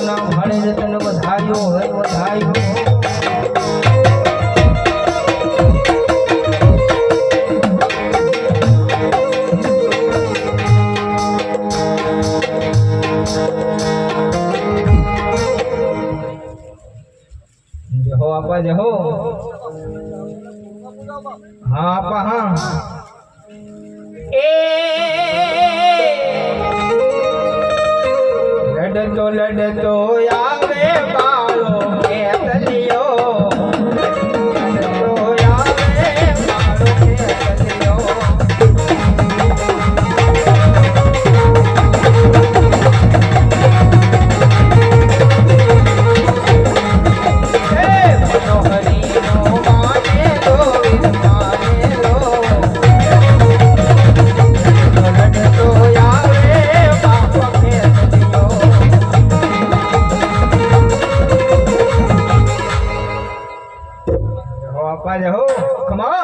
નામ ભાણે તને વધાર્યો હોય વધાર્યો जय हो हाँ आपा हाँ लड़तो आवे बालो के तलियो लड़तो आवे बालो के तलियो हो come on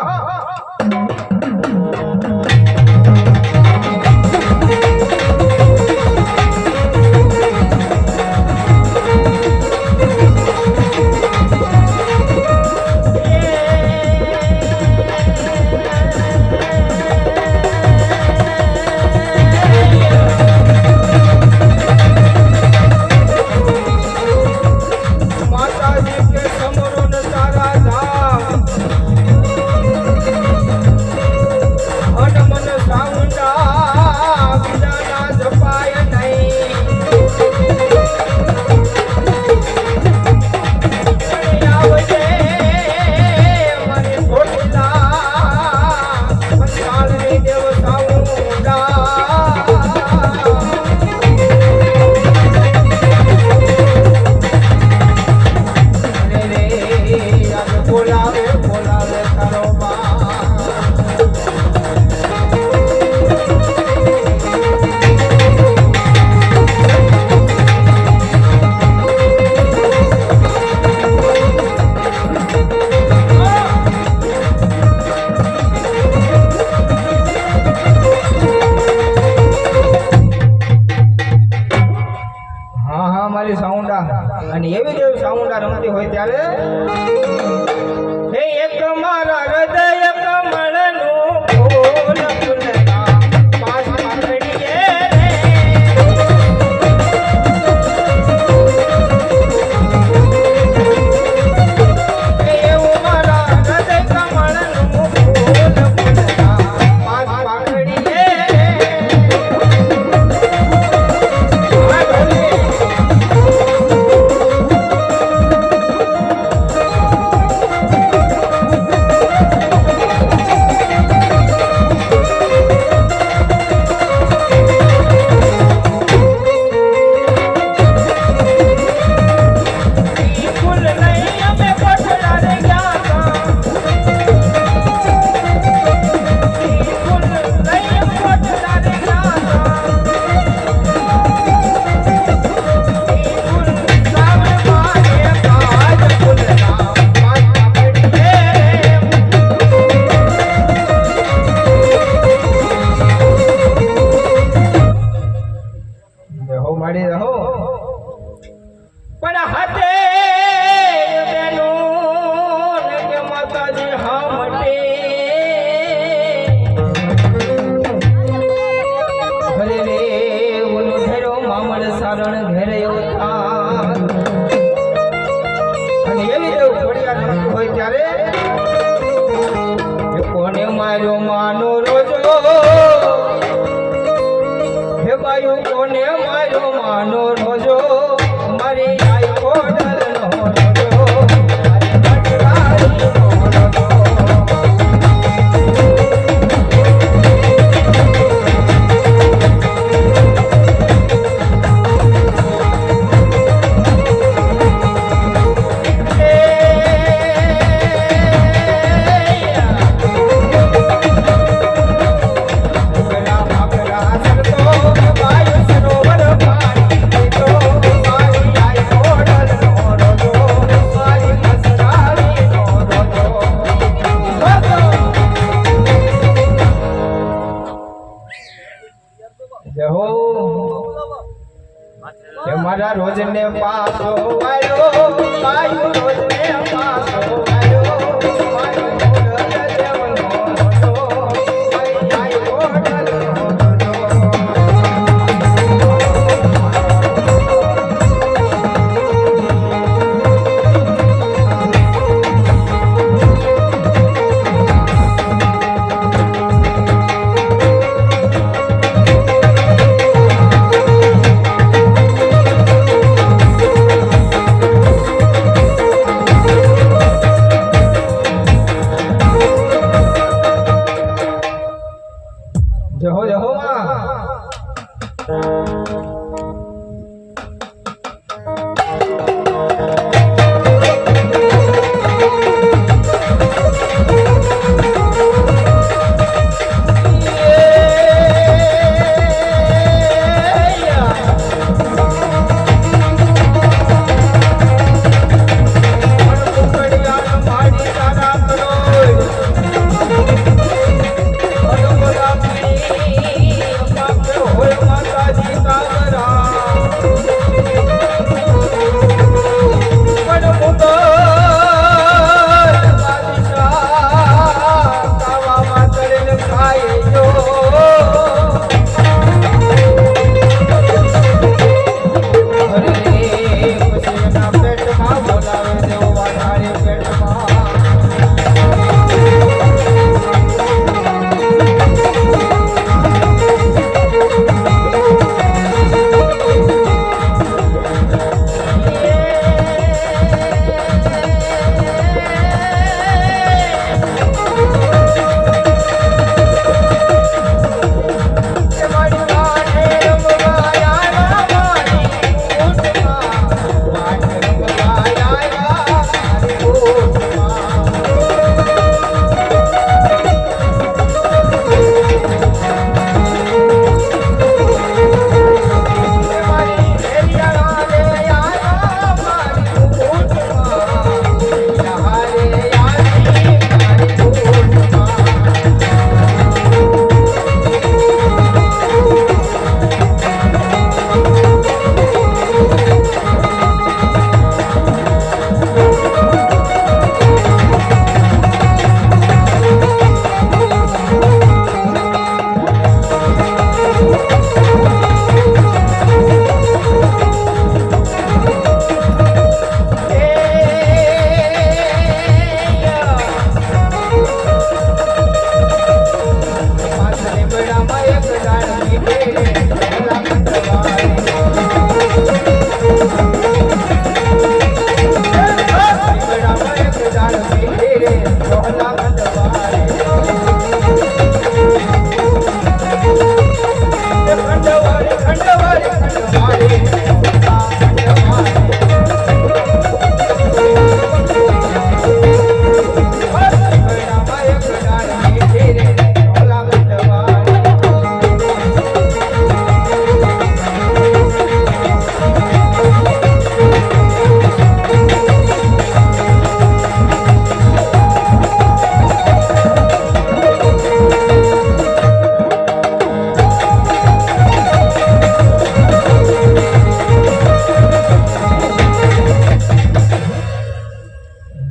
અને એવી દેવ સાઉન્ડા રમતી હોય ત્યારે હે એક મારા હૃદય કમળનું ફૂલ ફૂલના પાસ પકડીએ રે એવું મારા હૃદય કમળનું ફૂલ ફૂલના પાસ પકડીએ કોને માર્યો માનો રોજો હે બાયુ કોને માર્યો માનો રોજો મારી આઈ કોડરનો રોજો સરોવર પાણી રોજ ને પાછો વાળ્યો માયું રોજ ને પાછો વાળ્યો માયું ગોડલ દેવનો હતો માય ગોડલ જહો જહો માં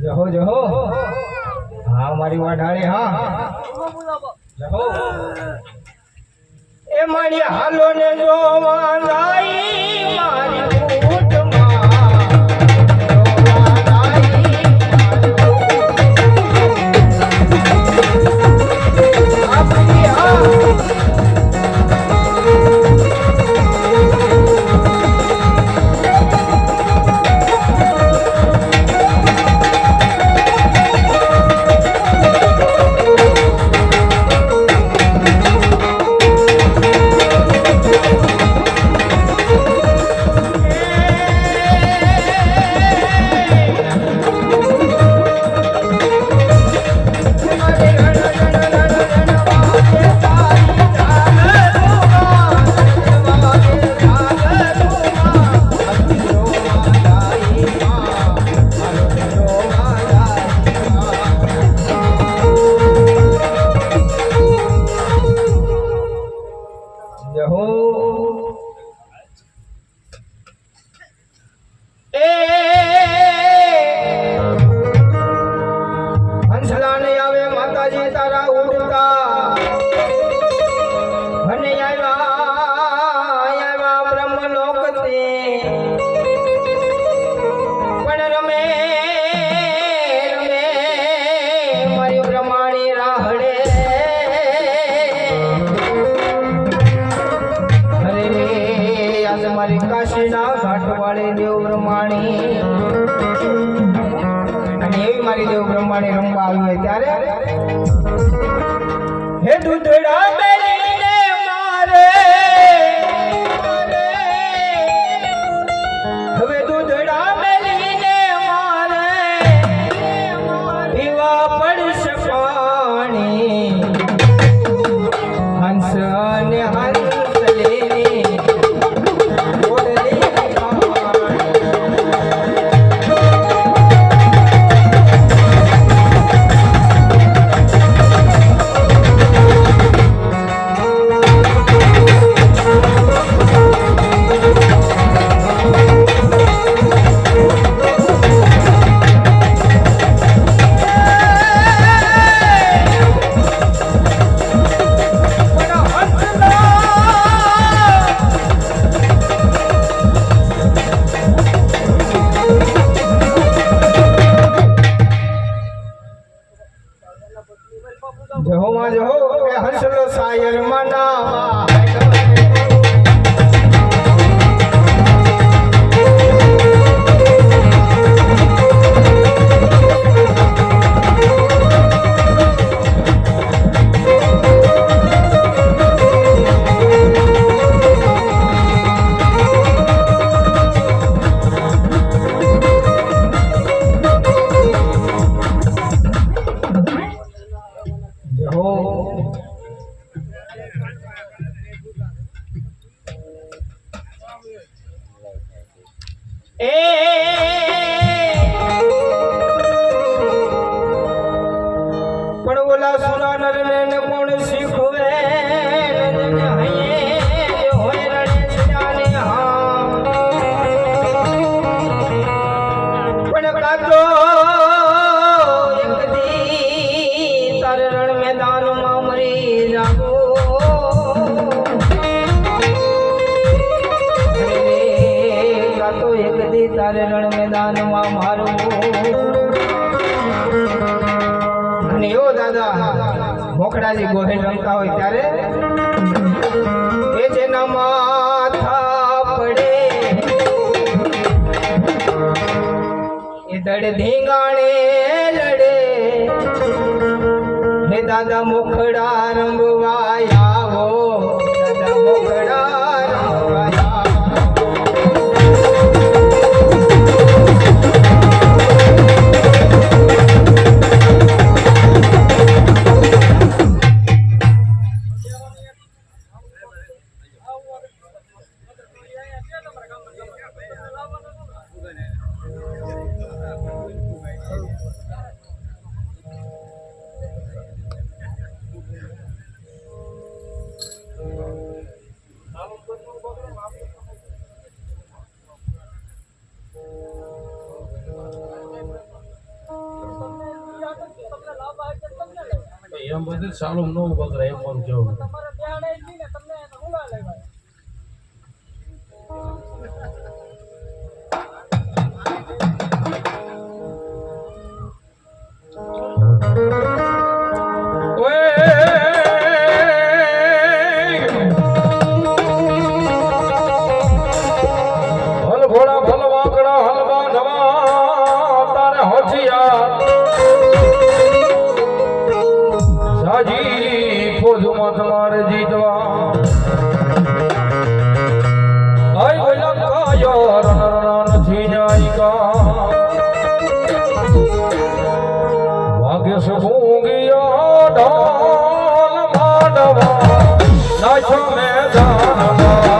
જહો જહો હા મારી વાઢાણી હા જહો એ મારી હાલો ને જોવા લાઈ મારી ઊંટમાં જોવા લાઈ આપણી હા બ્રહ્માણી અને એવી મારી દેવ બ્રહ્માણી રમવા આવી હોય ત્યારે હે દૂધડા મેલીને મારે હવે દૂધડા મેલીને મારે પીવા પડશે પાણી હંસ અને હંસ લઈને જહો માં જહો એ હંસલો સાયર મનાવા પણ ઓલા સુરા નરને ને કોણ શીખવે હોય રણે હા પણ કાતો એક દી તારે રણ મેદાનમાં મરી જાગો એક દી તારે રણ મેદાનમાં મારું અને એવો દાદા મોકળાજી ગોહેલ રમતા હોય ત્યારે એ જેના માથા પડે એ દડ ધીંગાણે લડે હે દાદા મોખડા રમવા આવો દાદા મોખડા રમવા એમ બધું સારું ન બગડે એમ પણ કેવું તમારે જીતવા આઈ બોલા કાયો રણ નથી જાય વાગે સગુંગિયા ઢોલ માંડવા નાચો મેદાનમાં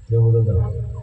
જવું દાદા